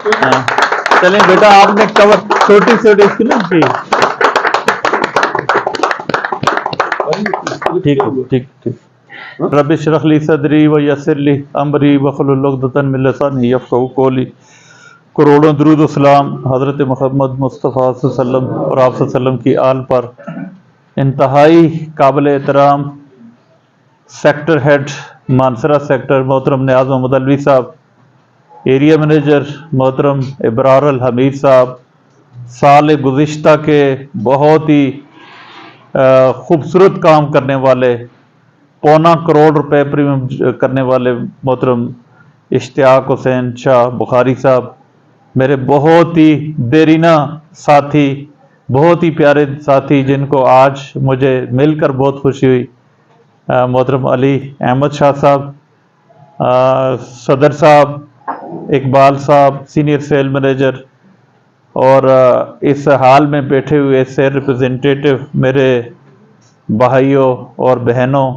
چلیں بیٹا آپ نے کور چھوٹی چھوٹی اس کی نا ٹھیک ٹھیک ٹھیک رب اشرح لی صدری ویسر لی امری واحلل عقدۃ من لسانی یفقہوا قولی۔ کروڑوں درود و سلام حضرت محمد مصطفیٰ صلی اللہ علیہ وسلم اور آپ صلی اللہ علیہ وسلم کی آل پر۔ انتہائی قابل احترام سیکٹر ہیڈ مانسرہ سیکٹر محترم نیاز محمد علوی صاحب، ایریا مینیجر محترم ابرار الحمید صاحب، سال گزشتہ کے بہت ہی خوبصورت کام کرنے والے، 1.25 کروڑ روپے پریمیم کرنے والے محترم اشتیاق حسین شاہ بخاری صاحب، میرے بہت ہی دیرینہ ساتھی، بہت ہی پیارے ساتھی جن کو آج مجھے مل کر بہت خوشی ہوئی، محترم علی احمد شاہ صاحب، صدر صاحب، اقبال صاحب سینئر سیل مینیجر، اور اس حال میں بیٹھے ہوئے سیل ریپرزنٹیٹیو میرے بھائیوں اور بہنوں،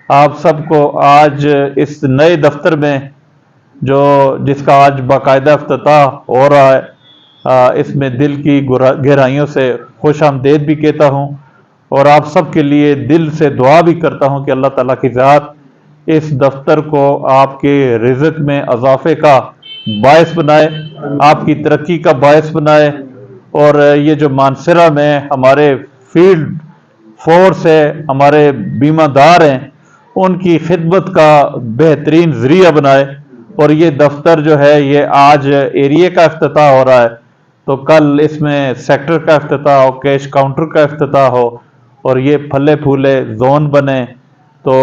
آپ سب کو آج اس نئے دفتر میں جس کا آج باقاعدہ افتتاح ہو رہا ہے، اس میں دل کی گہرائیوں سے خوش آمدید بھی کہتا ہوں، اور آپ سب کے لیے دل سے دعا بھی کرتا ہوں کہ اللہ تعالیٰ کی ذات اس دفتر کو آپ کے رزق میں اضافے کا باعث بنائے، آپ کی ترقی کا باعث بنائے، اور یہ جو مانسرہ میں ہمارے فیلڈ فورس ہے، ہمارے بیمہ دار ہیں، ان کی خدمت کا بہترین ذریعہ بنائے۔ اور یہ دفتر جو ہے یہ آج ایریے کا افتتاح ہو رہا ہے، تو کل اس میں سیکٹر کا افتتاح ہو، کیش کاؤنٹر کا افتتاح ہو، اور یہ پھلے پھولے زون بنے، تو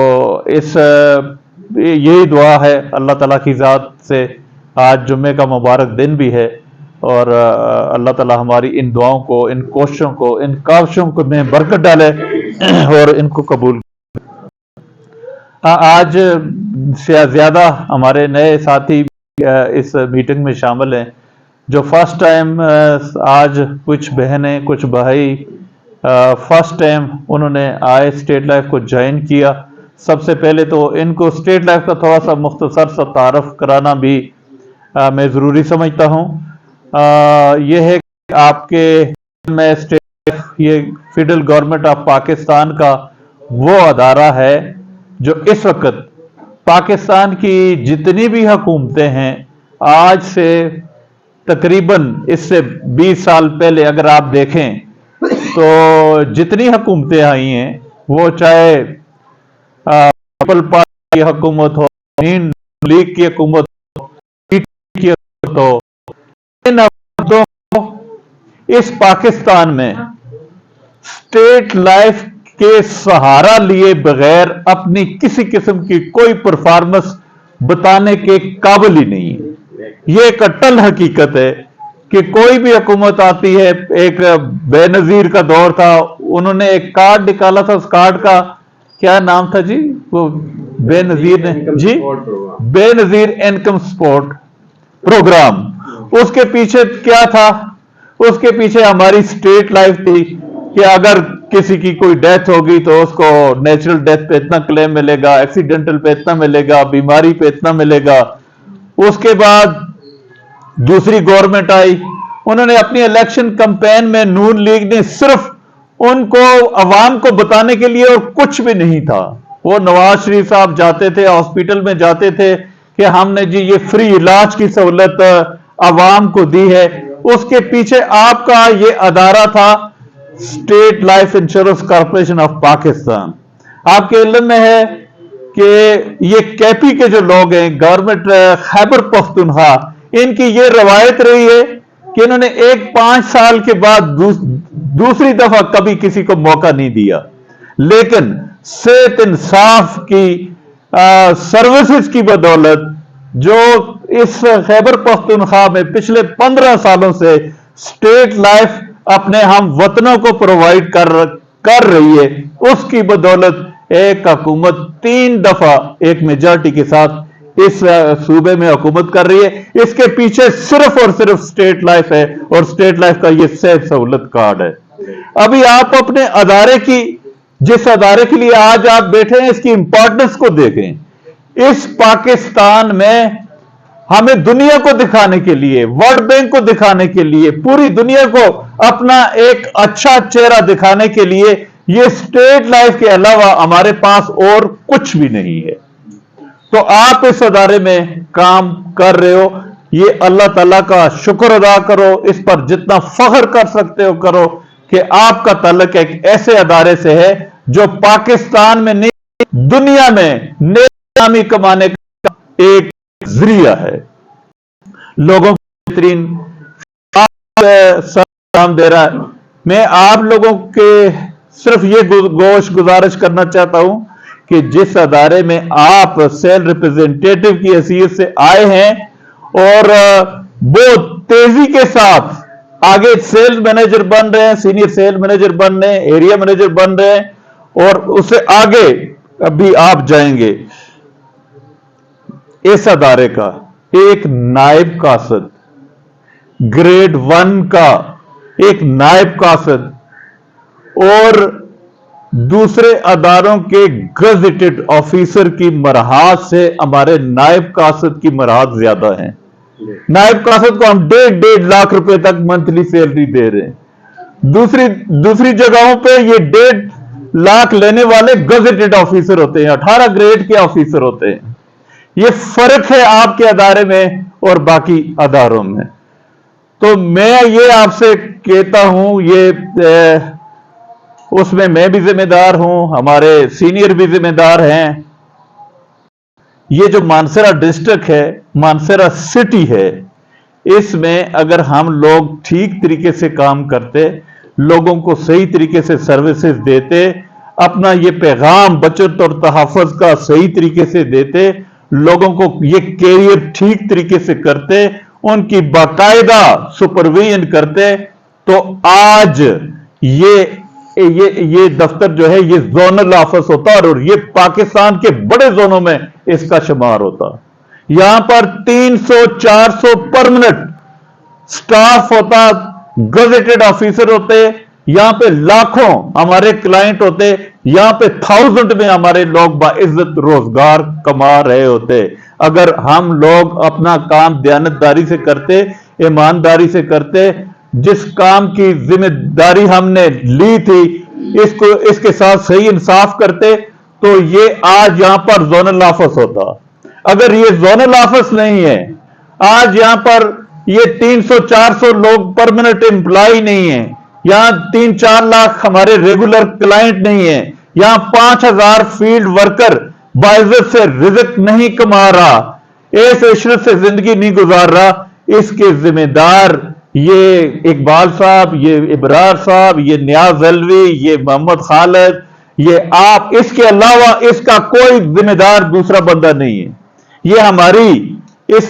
یہی دعا ہے اللہ تعالیٰ کی ذات سے۔ آج جمعے کا مبارک دن بھی ہے، اور اللہ تعالیٰ ہماری ان دعاؤں کو، ان کوششوں کو، ان کاوشوں کو میں برکت ڈالے اور ان کو قبول۔ آج سے زیادہ ہمارے نئے ساتھی اس میٹنگ میں شامل ہیں، جو فرسٹ ٹائم آج کچھ بہنیں کچھ بھائی فرسٹ ٹائم انہوں نے آئے اسٹیٹ لائف کو جوائن کیا۔ سب سے پہلے تو ان کو اسٹیٹ لائف کا تھوڑا سا مختصر سا تعارف کرانا بھی میں ضروری سمجھتا ہوں۔ یہ ہے کہ آپ کے میں اسٹیٹ لائف یہ فیڈرل گورنمنٹ آف پاکستان کا وہ ادارہ ہے جو اس وقت پاکستان کی جتنی بھی حکومتیں ہیں، آج سے تقریباً اس سے 20 سال پہلے اگر آپ دیکھیں تو جتنی حکومتیں آئی ہیں، وہ چاہے پیپل پارٹی کی حکومت ہو، لیگ کی حکومت ہو، پی ٹی کی حکومت ہو، ان حکومتوں کو اس پاکستان میں اسٹیٹ لائف کے سہارا لیے بغیر اپنی کسی قسم کی کوئی پرفارمنس بتانے کے قابل ہی نہیں ہے۔ یہ ایک اٹل حقیقت ہے کہ کوئی بھی حکومت آتی ہے، ایک بے نظیر کا دور تھا، انہوں نے ایک کارڈ نکالا تھا، اس کارڈ کا کیا نام تھا جی؟ وہ بے نظیر نے جی بے نظیر انکم سپورٹ پروگرام۔ اس کے پیچھے کیا تھا؟ اس کے پیچھے ہماری اسٹیٹ لائف تھی کہ اگر کسی کی کوئی ڈیتھ ہوگی تو اس کو نیچرل ڈیتھ پہ اتنا کلیم ملے گا، ایکسیڈنٹل پہ اتنا ملے گا، بیماری پہ اتنا ملے گا۔ اس کے بعد دوسری گورنمنٹ آئی، انہوں نے اپنی الیکشن کمپین میں نون لیگ نے صرف ان کو عوام کو بتانے کے لیے، اور کچھ بھی نہیں تھا، وہ نواز شریف صاحب جاتے تھے ہاسپٹل میں جاتے تھے کہ ہم نے جی یہ فری علاج کی سہولت عوام کو دی ہے۔ اس کے پیچھے آپ کا یہ ادارہ تھا state life insurance corporation of Pakistan. آپ کے علم میں ہے کہ یہ کیپی کے جو لوگ ہیں، گورنمنٹ خیبر پختونخوا، ان کی یہ روایت رہی ہے کہ انہوں نے 5 سال کے بعد دوسری دفعہ کبھی کسی کو موقع نہیں دیا، لیکن صحت انصاف کی سروسز کی بدولت جو اس خیبر پختونخوا میں پچھلے 15 سالوں سے اسٹیٹ لائف اپنے ہم وطنوں کو پرووائڈ کر رہی ہے، اس کی بدولت ایک حکومت 3 دفعہ ایک میجارٹی کے ساتھ اس صوبے میں حکومت کر رہی ہے۔ اس کے پیچھے صرف اور صرف اسٹیٹ لائف ہے، اور اسٹیٹ لائف کا یہ صحت سہولت کارڈ ہے۔ ابھی آپ اپنے ادارے کی، جس ادارے کے لیے آج آپ بیٹھے ہیں، اس کی امپورٹنس کو دیکھیں۔ اس پاکستان میں ہمیں دنیا کو دکھانے کے لیے، ورلڈ بینک کو دکھانے کے لیے، پوری دنیا کو اپنا ایک اچھا چہرہ دکھانے کے لیے یہ اسٹیٹ لائف کے علاوہ ہمارے پاس اور کچھ بھی نہیں ہے۔ تو آپ اس ادارے میں کام کر رہے ہو، یہ اللہ تعالیٰ کا شکر ادا کرو، اس پر جتنا فخر کر سکتے ہو کرو کہ آپ کا تعلق ایک ایسے ادارے سے ہے جو پاکستان میں نہیں، دنیا میں نامی کمانے کا ایک ذریعہ ہے۔ لوگوں کو بہترین سلام دے رہا ہے۔ میں آپ لوگوں کے صرف یہ گزارش کرنا چاہتا ہوں کہ جس ادارے میں آپ سیل ریپرزینٹیٹو کی حیثیت سے آئے ہیں اور بہت تیزی کے ساتھ آگے سیل مینیجر بن رہے ہیں، سینئر سیل مینیجر بن رہے ہیں، ایریا مینیجر بن رہے ہیں، اور اس سے آگے ابھی آپ جائیں گے۔ اس ادارے کا ایک نائب قاصد، گریڈ 1 کا ایک نائب قاصد اور دوسرے اداروں کے گزیٹڈ آفیسر کی مراحت سے ہمارے نائب قاصد کی مراحت زیادہ ہیں۔ نائب قاصد کو ہم 1.5 لاکھ روپے تک منتھلی سیلری دے رہے ہیں، دوسری جگہوں پہ یہ 1.5 لاکھ لینے والے گزیٹڈ آفیسر ہوتے ہیں، 18 گریڈ کے آفیسر ہوتے ہیں۔ یہ فرق ہے آپ کے ادارے میں اور باقی اداروں میں۔ تو میں یہ آپ سے کہتا ہوں، یہ اس میں بھی ذمہ دار ہوں، ہمارے سینئر بھی ذمہ دار ہیں۔ یہ جو مانسہرہ ڈسٹرکٹ ہے، مانسہرہ سٹی ہے، اس میں اگر ہم لوگ ٹھیک طریقے سے کام کرتے، لوگوں کو صحیح طریقے سے سروسز دیتے، اپنا یہ پیغام بچت اور تحفظ کا صحیح طریقے سے دیتے، لوگوں کو یہ کیریئر ٹھیک طریقے سے کرتے، ان کی باقاعدہ سپرویژن کرتے، تو آج یہ دفتر جو ہے یہ زونل آفس ہوتا اور یہ پاکستان کے بڑے زونوں میں اس کا شمار ہوتا۔ یہاں پر 300-400 پرمنٹ سٹاف ہوتا، گزیٹڈ آفیسر ہوتے، یہاں پہ لاکھوں ہمارے کلائنٹ ہوتے، یہاں پہ 1000 میں ہمارے لوگ باعزت روزگار کما رہے ہوتے۔ اگر ہم لوگ اپنا کام دیانتداری سے کرتے، ایمانداری سے کرتے، جس کام کی ذمہ داری ہم نے لی تھی اس کے ساتھ صحیح انصاف کرتے، تو یہ آج یہاں پر زونل آفس ہوتا۔ اگر یہ زونل آفس نہیں ہے، آج یہاں پر یہ 300-400 لوگ پرمننٹ امپلائی نہیں ہیں، یہاں 3-4 لاکھ ہمارے ریگولر کلائنٹ نہیں ہیں، یہاں 5000 فیلڈ ورکر باعزت سے رزق نہیں کما رہا، اس عشرت سے زندگی نہیں گزار رہا، اس کے ذمہ دار یہ اقبال صاحب، یہ ابرار صاحب، یہ نیاز علوی، یہ محمد خالد، یہ آپ، اس کے علاوہ اس کا کوئی ذمہ دار دوسرا بندہ نہیں ہے۔ یہ ہماری اس